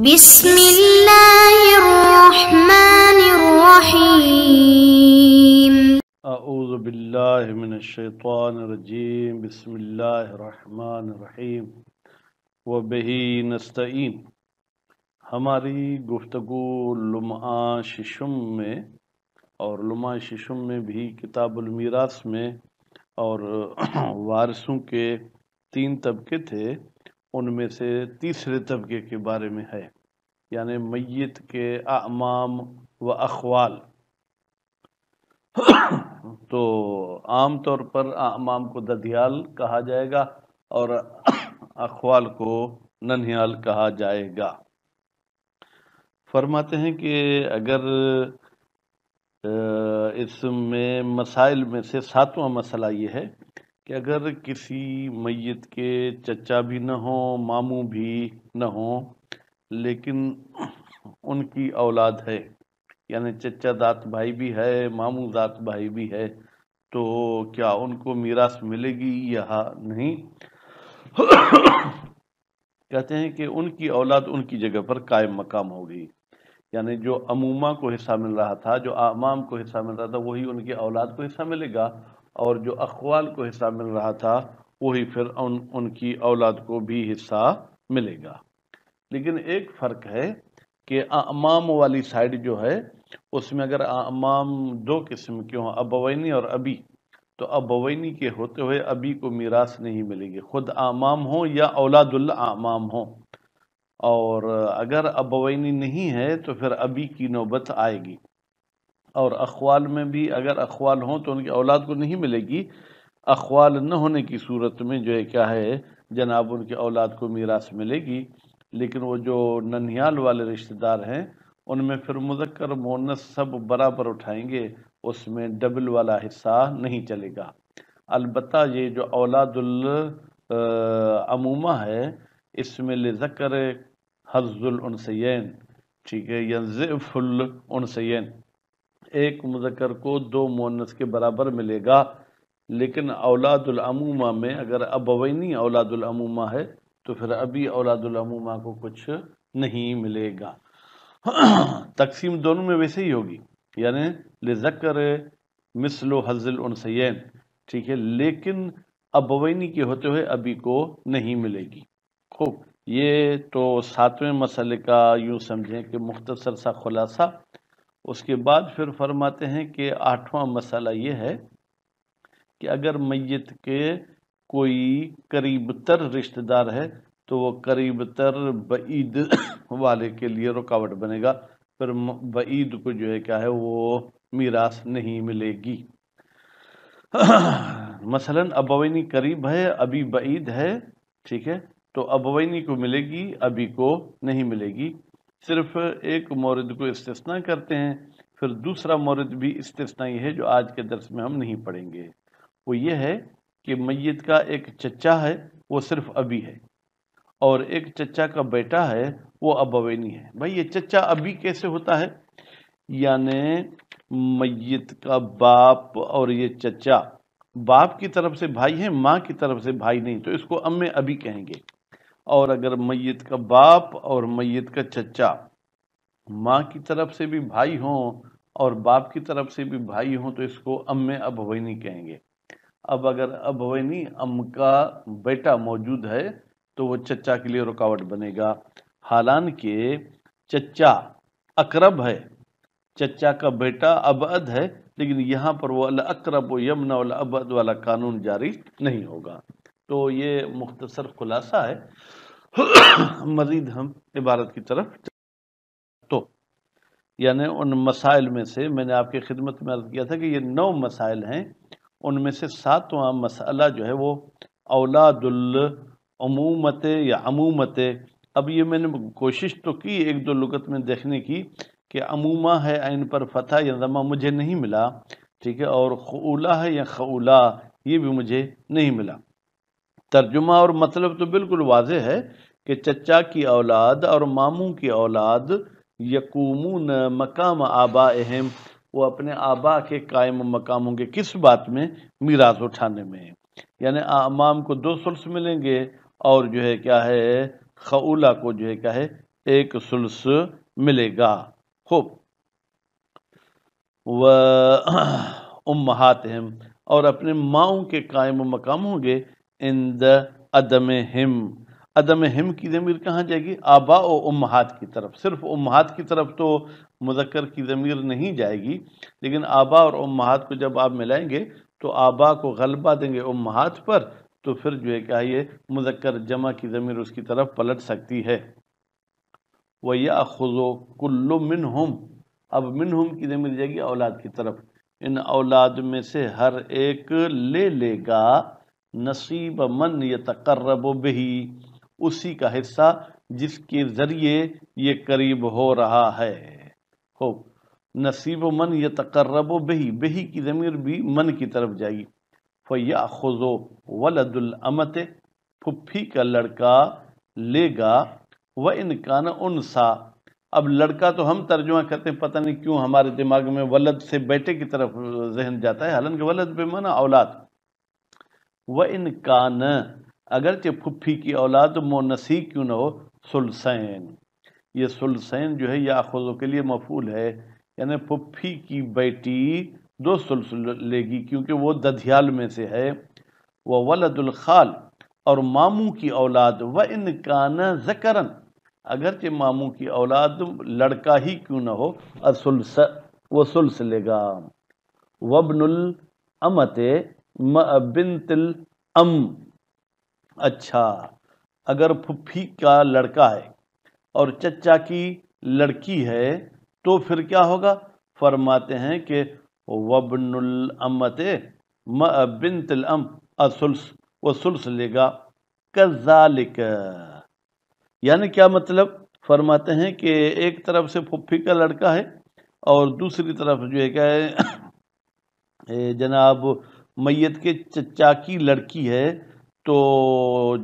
بسم اللہ الرحمن الرحیم اعوذ باللہ من الشیطان الرجیم بسم اللہ الرحمن الرحیم وبہ نستعین۔ ہماری گفتگو لمعہ ششم میں اور لمعہ ششم میں بھی کتاب المیراث میں اور وارثوں کے 3 طبقے تھے، ان میں سے تیسرے طبقے کے بارے میں ہے، یعنی میت کے اعمام و اخوال۔ تو عام طور پر اعمام کو ددیال کہا جائے گا اور اخوال کو ننھیال کہا جائے گا۔ فرماتے ہیں کہ اگر اس میں مسائل میں سے 7واں مسئلہ یہ ہے کہ اگر کسی میت کے چچا بھی نہ ہوں، ماموں بھی نہ ہوں، لیکن ان کی اولاد ہے، یعنی چچا ذات بھائی بھی ہے، ماموں ذات بھائی بھی ہے، تو کیا ان کو میراث ملے گی یا نہیں؟ کہتے ہیں کہ ان کی اولاد ان کی جگہ پر قائم مقام ہوگی، یعنی جو عمومہ کو حصہ مل رہا تھا، جو اعمام کو حصہ مل رہا تھا، وہی ان کی اولاد کو حصہ ملے گا، اور جو اخوال کو حصہ مل رہا تھا وہی پھر ان کی اولاد کو بھی حصہ ملے گا۔ لیکن ایک فرق ہے کہ اعمام والی سائیڈ جو ہے اس میں اگر اعمام 2 قسم کے ہوں، ابوینی اور ابی، تو ابوینی کے ہوتے ہوئے ابی کو میراث نہیں ملے گی، خود اعمام ہوں یا اولاد الاعمام ہوں۔ اور اگر ابوینی نہیں ہے تو پھر ابی کی نوبت آئے گی۔ اور اخوال میں بھی اگر اخوال ہوں تو ان کی اولاد کو نہیں ملے گی، اخوال نہ ہونے کی صورت میں جو ہے کیا ہے جناب ان کی اولاد کو میراث ملے گی۔ لیکن وہ جو ننھیال والے رشتہ دار ہیں ان میں پھر مذکر مؤنث سب برابر اٹھائیں گے، اس میں ڈبل والا حصہ نہیں چلے گا۔ البتہ یہ جو اولاد العمومہ ہے اس میں لذکر حظ الانثیین، ٹھیک ہے، یا ضعف الانثیین، ایک مذکر کو 2 مؤنث کے برابر ملے گا۔ لیکن اولاد العمومہ میں اگر ابوینی اولاد العمومہ ہے تو پھر ابھی اولاد العمومہ کو کچھ نہیں ملے گا۔ تقسیم دونوں میں ویسے ہی ہوگی، یعنی لذکر مثل حظ الانثیین، ٹھیک ہے، لیکن ابوینی کے ہوتے ہوئے ابھی کو نہیں ملے گی۔ خوب، یہ تو 7ویں مسئلے کا یوں سمجھیں کہ مختصر سا خلاصہ۔ اس کے بعد پھر فرماتے ہیں کہ 8واں مسئلہ یہ ہے کہ اگر میت کے کوئی قریب تر رشتہ دار ہے تو وہ قریب تر بعید والے کے لیے رکاوٹ بنے گا، پھر بعید کو جو ہے کیا ہے وہ میراث نہیں ملے گی۔ مثلا ابوینی قریب ہے، ابھی بعید ہے، ٹھیک ہے، تو ابوینی کو ملے گی، ابھی کو نہیں ملے گی۔ صرف ایک مورد کو استثناء کرتے ہیں، پھر دوسرا مورد بھی استثنائی ہے جو آج کے درس میں ہم نہیں پڑھیں گے۔ وہ یہ ہے کہ میت کا ایک چچا ہے وہ صرف ابی ہے، اور ایک چچا کا بیٹا ہے وہ ابوینی ہے۔ بھائی یہ چچا ابی کیسے ہوتا ہے؟ یعنی میت کا باپ اور یہ چچا باپ کی طرف سے بھائی ہیں، ماں کی طرف سے بھائی نہیں، تو اس کو ام ابی کہیں گے۔ اور اگر میت کا باپ اور میت کا چچا ماں کی طرف سے بھی بھائی ہوں اور باپ کی طرف سے بھی بھائی ہوں تو اس کو ام ابوینی کہیں گے۔ اب اگر ابوینی ام کا بیٹا موجود ہے تو وہ چچا کے لیے رکاوٹ بنے گا، حالانکہ چچا اقرب ہے، چچا کا بیٹا ابعد ہے، لیکن یہاں پر وہ الاقرب و یمنع الابعد والا قانون جاری نہیں ہوگا۔ تو یہ مختصر خلاصہ ہے، مزید ہم عبارت کی طرف۔ تو یعنی ان مسائل میں سے میں نے آپ کی خدمت میں عرض کیا تھا کہ یہ 9 مسائل ہیں، ان میں سے 7واں مسئلہ جو ہے وہ اولاد العمومت یا عمومت۔ اب یہ میں نے کوشش تو کی 1-2 لغت میں دیکھنے کی کہ عمومہ ہے عین پر فتح یا ضمہ مجھے نہیں ملا، ٹھیک ہے، اور خولہ ہے یا خولہ یہ بھی مجھے نہیں ملا۔ ترجمہ اور مطلب تو بالکل واضح ہے کہ چچا کی اولاد اور ماموں کی اولاد یقومون مقام آبائہم، وہ اپنے آبا کے قائم مقام ہوں گے، کس بات میں؟ میراث اٹھانے میں۔ یعنی اعمام کو 2 ثلث ملیں گے اور جو ہے کیا ہے خولہ کو جو ہے کیا ہے ایک سلس ملے گا۔ خوب، و امہاتہم، اور اپنے ماؤں کے قائم و مقام ہوں گے، عند عدمہم، عدمہم کی ضمیر کہاں جائے گی؟ آباء و امہات کی طرف۔ صرف امہات کی طرف تو مذکر کی ضمیر نہیں جائے گی، لیکن آباء اور امہات کو جب آپ ملائیں گے تو آباء کو غلبہ دیں گے امہات پر، تو پھر جو ہے کہ یہ مذکر جمع کی ضمیر اس کی طرف پلٹ سکتی ہے۔ وَيَأْخُذُ كُلُّ مِنْهُمْ، اب منہم کی ضمیر جائے گی اولاد کی طرف، ان اولاد میں سے ہر ایک لے لے گا نصیب من یتقرب بہی، اسی کا حصہ جس کے ذریعے یہ قریب ہو رہا ہے۔ خوب، نصیب من یتقرب بہی، بہی کی ضمیر بھی من کی طرف جائے گی۔ فَيَأْخُذُ وَلَدُ الْأَمَةِ، پھپھی کا لڑکا لے گا، وَإِنْ كَانَ أُنْثَىٰ، اب لڑکا تو ہم ترجمہ کرتے ہیں، پتہ نہیں کیوں ہمارے دماغ میں ولد سے بیٹے کی طرف ذہن جاتا ہے، حالانکہ ولد بے معنی اولاد۔ وَإِنْ كَانَ، اگرچہ پھپھی کی اولاد مونسی کیوں نہ ہو، ثلثین، یہ ثلثین جو ہے یاخذ کے لیے مفعول ہے، یعنی پھپھی کی بیٹی 2 ثلث لے گی کیونکہ وہ ددھیال میں سے ہے۔ وَوَلَدُ الْخَال، اور ماموں کی اولاد، وَإِنْ كَانَ ذَكَرًا، اگرچہ ماموں کی اولاد لڑکا ہی کیوں نہ ہو، الثلث، وہ ثلث لے گا۔ وابن الامت بنت الام، اچھا اگر پھپھی کا لڑکا ہے اور چچا کی لڑکی ہے تو پھر کیا ہوگا؟ فرماتے ہیں کہ وابن الامت بنت الام الثلث، وہ ثلث لے گا۔ کذالک، یعنی کیا مطلب؟ فرماتے ہیں کہ ایک طرف سے پھپھی کا لڑکا ہے اور دوسری طرف جو ہے کہ جناب میت کے چچا کی لڑکی ہے، تو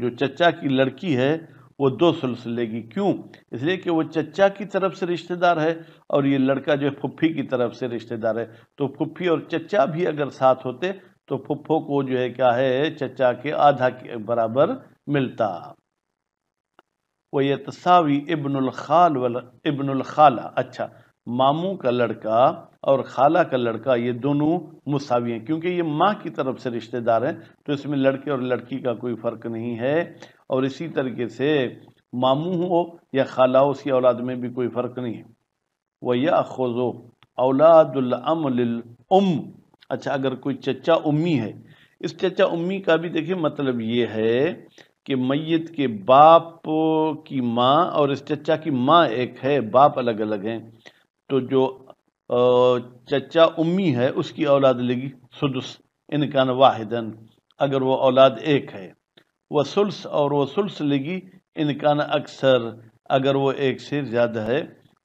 جو چچا کی لڑکی ہے وہ 2 ثلث لے گی۔ کیوں؟ اس لیے کہ وہ چچا کی طرف سے رشتہ دار ہے اور یہ لڑکا جو ہے پھپھی کی طرف سے رشتہ دار ہے، تو پھپھی اور چچا بھی اگر ساتھ ہوتے تو پھپھو کو جو ہے کیا ہے چچا کے آدھا کے برابر ملتا۔ وَيَتَسَاوِي ابن الخال ابن الخالہ، اچھا ماموں کا لڑکا اور خالہ کا لڑکا یہ دونوں مساوی ہیں، کیونکہ یہ ماں کی طرف سے رشتہ دار ہیں تو اس میں لڑکے اور لڑکی کا کوئی فرق نہیں ہے، اور اسی طریقے سے ماموں ہو یا خالہ ہو اس کی اولاد میں بھی کوئی فرق نہیں ہے۔ وَيَأْخُذُ أَوْلَادُ الْأَمْ لِلْأُمِّ، اچھا اگر کوئی چچا امی ہے، اس چچا امی کا بھی دیکھیں مطلب یہ ہے کہ میت کے باپ کی ماں اور اس چچا کی ماں ایک ہے، باپ الگ الگ ہیں، تو جو چچا امی ہے اس کی اولاد لے گی سدس، ان کان واحدن، اگر وہ اولاد ایک ہے، وہ ثلث، اور وہ ثلث لے گی ان کان اکثر، اگر وہ ایک سے زیادہ ہے،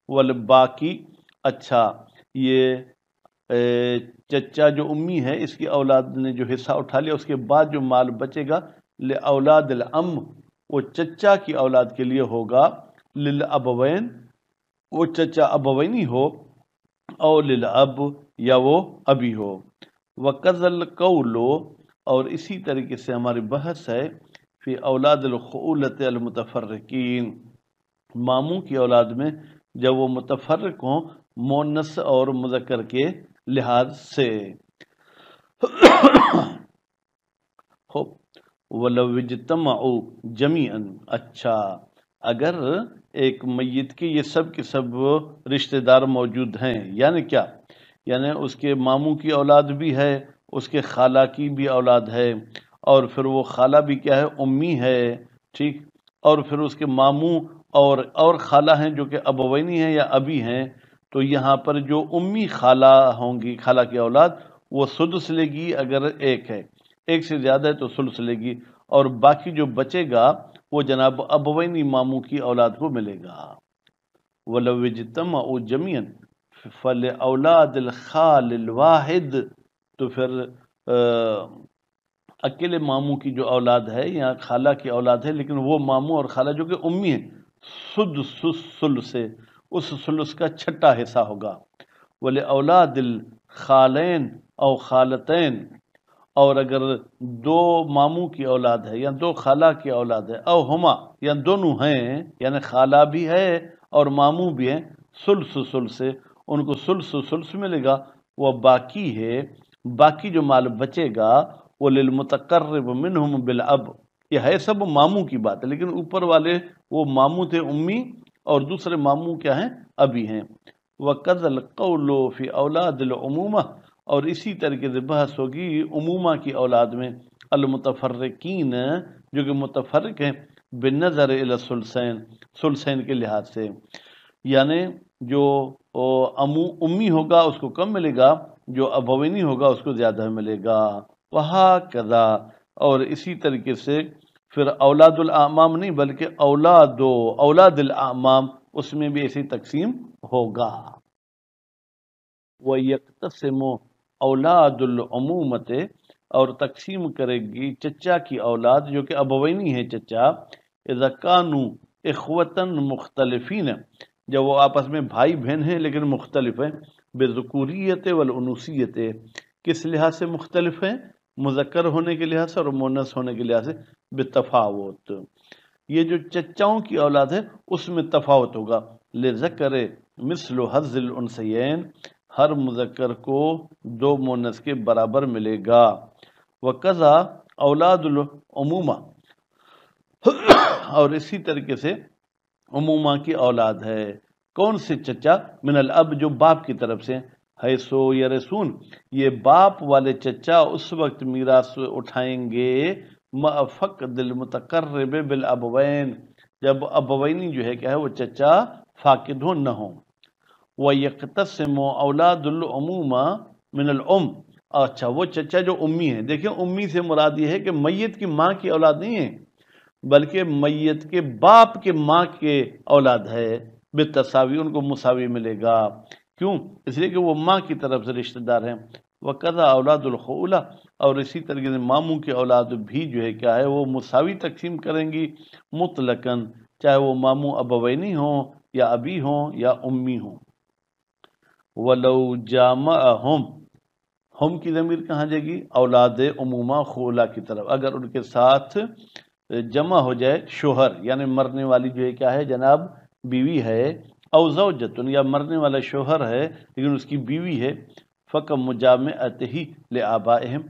والباقی، اچھا یہ چچا جو امی ہے اس کی اولاد نے جو حصہ اٹھا لیا، اس کے بعد جو مال بچے گا لأولاد الام، وہ چچا کی اولاد کے لیے ہوگا، للابوین، وہ چچا ابوینی ہو، او للاب، یا وہ ابی ہو۔ وَقَذَ الْقَوْلُ، اور اسی طریقے سے ہماری بحث ہے فی اولاد الخؤلۃ المتفرقین، ماموں کی اولاد میں جب وہ متفرق ہوں مؤنث اور مذکر کے لحاظ سے۔ خوب، وَلَوْ اجْتَمَعُوا جَمِيعًا، اچھا اگر ایک میت کے یہ سب کے سب رشتہ دار موجود ہیں، یعنی کیا؟ یعنی اس کے ماموں کی اولاد بھی ہے، اس کے خالہ کی بھی اولاد ہے، اور پھر وہ خالہ بھی کیا ہے امی ہے، ٹھیک، اور پھر اس کے ماموں اور خالہ ہیں جو کہ ابوینی ہیں یا ابی ہیں، تو یہاں پر جو امی خالہ ہوں گی، خالہ کی اولاد، وہ سدس لے گی اگر ایک ہے، ایک سے زیادہ ہے تو ثلث لے گی، اور باقی جو بچے گا وہ جناب ابوینی ماموں کی اولاد کو ملے گا۔ وَلَوْ اجْتَمَعُوا جَمِيعًا فَلِأَوْلَادِ الْخَالِ الْوَاحِدِ، تو پھر اکیلے ماموں کی جو اولاد ہے یا خالہ کی اولاد ہے لیکن وہ ماموں اور خالہ جو کہ امی ہیں، سدس ثلث، اس ثلث کا چھٹا حصہ ہوگا۔ وَلِأَوْلَادِ الْخَالَيْن أَوْ خَالَتَيْن، اور اگر دو ماموں کی اولاد ہے یا دو خالہ کی اولاد ہے، او ہما یا دونوں ہیں، یعنی خالہ بھی ہے اور ماموں بھی ہیں، سلس سلس سے ان کو سلس ملے گا، وہ باقی ہے، باقی جو مال بچے گا وہ للمتقرب منہم بالاب، یہ ہے سب ماموں کی بات ہے، لیکن اوپر والے وہ ماموں تھے امی اور دوسرے ماموں کیا ہیں؟ ابی ہیں۔ وَقَذَا الْقَوْلُ فِي أَوْلَادِ الْعُمُومَةِ، اور اسی طریقے سے بحث ہوگی عمومہ کی اولاد میں، المتفرقین جو کہ متفرق ہیں، بالنظر الی الثلثین، ثلثین کے لحاظ سے، یعنی جو امی ہوگا اس کو کم ملے گا، جو ابوینی ہوگا اس کو زیادہ ملے گا، وہکذا، اور اسی طریقے سے پھر اولاد الاعمام نہیں بلکہ اولاد الاعمام، اس میں بھی ایسی تقسیم ہوگا۔ وَيَقْتَسِمُ اولاد العمومت، اور تقسیم کرے گی چچا کی اولاد جو کہ ابوینی ہے چچا، اذا كانوا اخوتا مختلفین، جب وہ آپس میں بھائی بہن ہیں لیکن مختلف ہیں، بذکوریت والانوثیت، کس لحاظ سے مختلف ہیں؟ مذکر ہونے کے لحاظ سے اور مونث ہونے کے لحاظ سے، بتفاوت، یہ جو چچاؤں کی اولاد ہے اس میں تفاوت ہوگا، لذکر مثل حظ الانثیین، ہر مذکر کو دو مونث کے برابر ملے گا، وقضا اولاد العمومہ، اور اسی طریقے سے عمومہ کی اولاد ہے، کون سے چچا؟ من الاب، جو باپ کی طرف سے، حیثو یرثون، یہ باپ والے چچا اس وقت میراث اٹھائیں گے مع فقد المتقرب بالابوین، جب ابوینی جو ہے کیا ہے وہ چچا فاقد ہوں نہ ہوں۔ وَيَقْتَسِمُ اولاد العمومہ من الام، اچھا وہ چچا جو امی ہیں، دیکھیں امی سے مراد یہ ہے کہ میت کی ماں کی اولاد نہیں ہے بلکہ میت کے باپ کے ماں کے اولاد ہے، بالتساوی، ان کو مساوی ملے گا، کیوں؟ اس لیے کہ وہ ماں کی طرف سے رشتہ دار ہیں۔ وَقَذَا اولاد الخولہ، اور اسی طریقے سے ماموں کی اولاد بھی جو ہے کیا ہے وہ مساوی تقسیم کریں گی، مطلقاً، چاہے وہ ماموں ابوینی ہوں یا ابی ہوں یا امی ہوں۔ وَلَوْ جَامَعَهُمْ، ہم کی ضمیر کہاں جائے گی؟ اولاد عمومہ خولہ کی طرف، اگر ان کے ساتھ جمع ہو جائے شوہر، یعنی مرنے والی جو ہے کیا ہے جناب بیوی ہے، او زوجتن، یا مرنے والا شوہر ہے لیکن اس کی بیوی ہے، فَكَمْ مُجَامِعَتِهِ لِآبَائِهِمْ،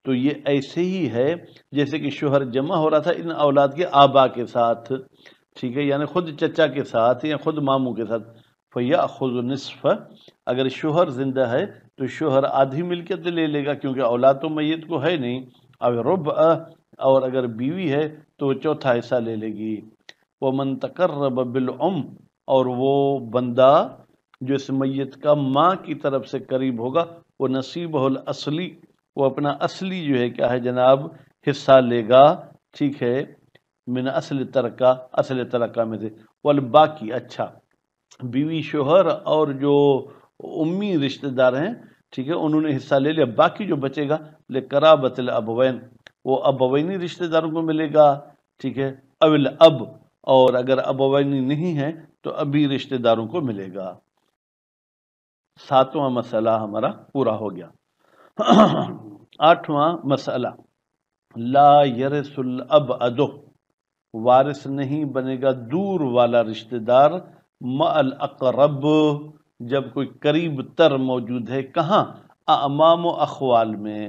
تو یہ ایسے ہی ہے جیسے کہ شوہر جمع ہو رہا تھا ان اولاد کے آبا کے ساتھ، ٹھیک ہے، یعنی خود چچا کے ساتھ یا خود ماموں کے ساتھ، فَيَأْخُذُ نِصْفَ، اگر شوہر زندہ ہے تو شوہر آدھی ملکیت لے لے گا کیونکہ اولاد تو میت کو ہے نہیں، اب ربع، اور اگر بیوی ہے تو وہ چوتھا حصہ لے لے گی۔ وَمَن تَقَرَّبَ بِالْأُمِّ، اور وہ بندہ جو اس میت کا ماں کی طرف سے قریب ہوگا، وہ نصیبہ الاصلی، وہ اپنا اصلی جو ہے کیا ہے جناب حصہ لے گا، ٹھیک ہے، من اصل ترکہ، اصل ترکہ میں سے، والباقی، اچھا بیوی شوہر اور جو امی رشتہ دار ہیں، ٹھیک ہے، انہوں نے حصہ لے لیا، باقی جو بچے گا لقرابت الابوین، وہ ابوینی رشتہ داروں کو ملے گا، ٹھیک ہے، اول اب، اور اگر ابوینی نہیں ہے تو ابھی رشتہ داروں کو ملے گا۔ ساتواں مسئلہ ہمارا پورا ہو گیا۔ آٹھواں مسئلہ، لا یرث الابعد، وارث نہیں بنے گا دور والا رشتہ دار، مع الاقرب، جب کوئی قریب تر موجود ہے، کہاں؟ اعمام و اخوال میں،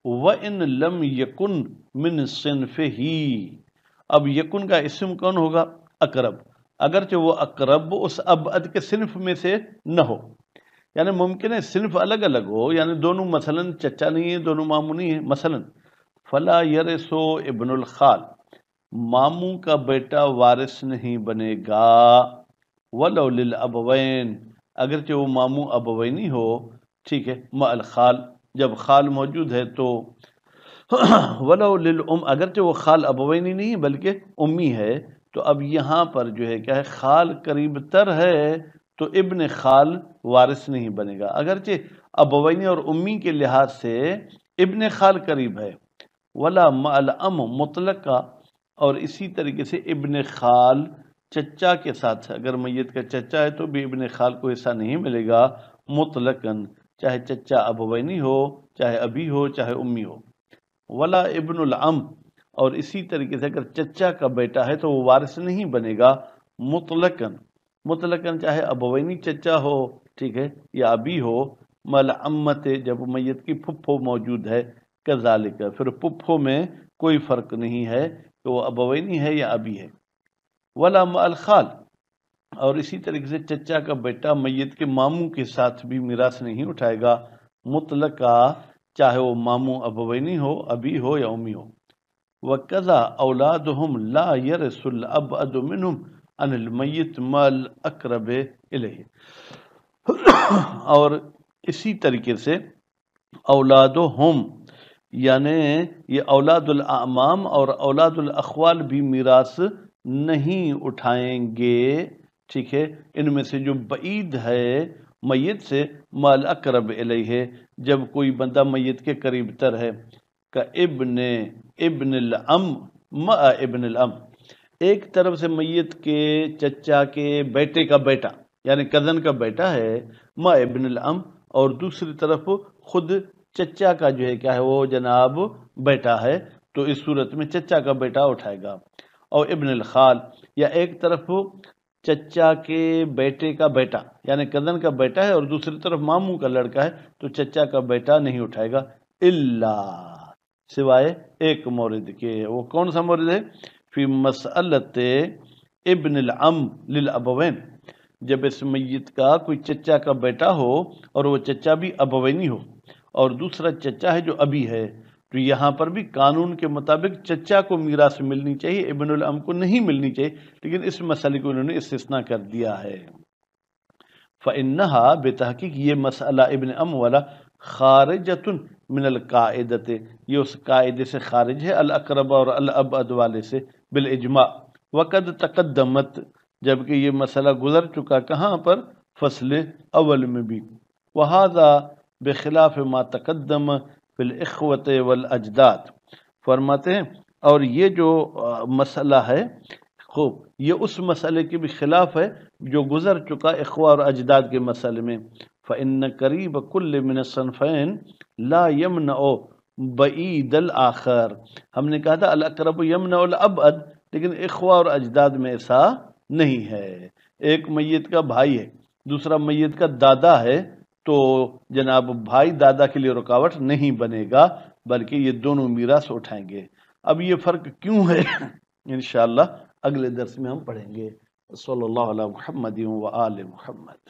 وَإِن لَمْ يَكُنْ مِنْ صِنْفِهِ، اب یکن کا اسم کون ہوگا؟ اقرب، اگرچہ وہ اقرب اس ابعد کے صنف میں سے نہ ہو، یعنی ممکن ہے صنف الگ الگ ہو، یعنی دونوں مثلا چچا نہیں ہے، دونوں ماموں نہیں ہے، مثلا فلا یرث ابن الخال، ماموں کا بیٹا وارث نہیں بنے گا، ولو للابوین، اگرچہ وہ ماموں ابوینی ہو، ٹھیک ہے، مع الخال، جب خال موجود ہے تو، ولو للام، اگرچہ وہ خال ابوینی نہیں بلکہ امی ہے، تو اب یہاں پر جو ہے کیا ہے خال قریب تر ہے تو ابن خال وارث نہیں بنے گا، اگرچہ ابوینی اور امی کے لحاظ سے ابن خال قریب ہے، ولا مع الام مطلقہ، اور اسی طریقے سے ابن خال چچا کے ساتھ، اگر میت کا چچا ہے تو بھی ابن خال کو حصہ نہیں ملے گا، مطلقاً، چاہے چچا ابوینی ہو چاہے ابی ہو چاہے امی ہو۔ ولا ابن العم، اور اسی طریقے سے اگر چچا کا بیٹا ہے تو وہ وارث نہیں بنے گا مطلقاً چاہے ابوینی چچا ہو، ٹھیک ہے، یا ابی ہو، مل عمت جب میت کی پھپھو موجود ہے، کذالک پھر پھپھو میں کوئی فرق نہیں ہے کہ وہ ابوینی ہے یا ابی ہے۔ ولا مع الخال، اور اسی طریقے سے چچا کا بیٹا میت کے ماموں کے ساتھ بھی میراث نہیں اٹھائے گا مطلقہ، چاہے وہ ماموں ابوینی ہو، ابی ہو یا امی ہو۔ وَكَذَا أَوْلَادُهُمْ لَا يَرِثُ الْأَبْعَدُ مِنْهُمْ عَنِ الْمَيِّتِ مَا الْأَقْرَبِ إِلَيْهِ، اور اسی طریقے سے اولادہم، یعنی یہ اولاد الاعمام اور اولاد الاخوال بھی میراث نہیں اٹھائیں گے، ٹھیک ہے، ان میں سے جو بعید ہے میت سے، مال اقرب الیہ، جب کوئی بندہ میت کے قریب تر ہے، کا ابن الام مع ابن الام، ایک طرف سے میت کے چچا کے بیٹے کا بیٹا یعنی کزن کا بیٹا ہے، مع ابن الام، اور دوسری طرف خود چچا کا جو ہے کیا ہے وہ جناب بیٹا ہے، تو اس صورت میں چچا کا بیٹا اٹھائے گا۔ اور ابن الخال، یا ایک طرف چچا کے بیٹے کا بیٹا یعنی کزن کا بیٹا ہے اور دوسری طرف ماموں کا لڑکا ہے، تو چچا کا بیٹا نہیں اٹھائے گا، الا سوائے ایک مورد کے۔ وہ کون سا مورد ہے؟ فی مسئلت ابن العم للابوین، جب اس میت کا کوئی چچا کا بیٹا ہو اور وہ چچا بھی ابوینی ہو اور دوسرا چچا ہے جو ابی ہے، تو یہاں پر بھی قانون کے مطابق چچا کو میراث ملنی چاہیے، ابن العم کو نہیں ملنی چاہیے، لیکن اس مسئلے کو انہوں نے استثناء کر دیا ہے۔ فَإِنَّهَا، بتحقیق یہ مسئلہ ابن ام والا، خارجۃ من القاعدۃ، یہ اس قاعدے سے خارج ہے، الاقرب اور الابعد والے سے، بالاجماع، وقد تقدمت، جبکہ یہ مسئلہ گزر چکا کہاں پر؟ فصل اول میں بھی۔ وَهَذَا بخلاف ما تقدم فی الاخوۃ والاجداد، فرماتے ہیں اور یہ جو مسئلہ ہے، خوب یہ اس مسئلے کے بھی خلاف ہے جو گزر چکا اخوہ اور اجداد کے مسئلے میں۔ فإن قریب کل من الصنفین لا یمنع بعید الآخر، ہم نے کہا تھا الاقرب یمنع الابعد، لیکن اخوہ اور اجداد میں ایسا نہیں ہے۔ ایک میت کا بھائی ہے، دوسرا میت کا دادا ہے، تو جناب بھائی دادا کے لیے رکاوٹ نہیں بنے گا، بلکہ یہ دونوں میراث اٹھائیں گے۔ اب یہ فرق کیوں ہے انشاءاللہ اگلے درس میں ہم پڑھیں گے۔ صلی اللہ علیہ محمد و آل محمد۔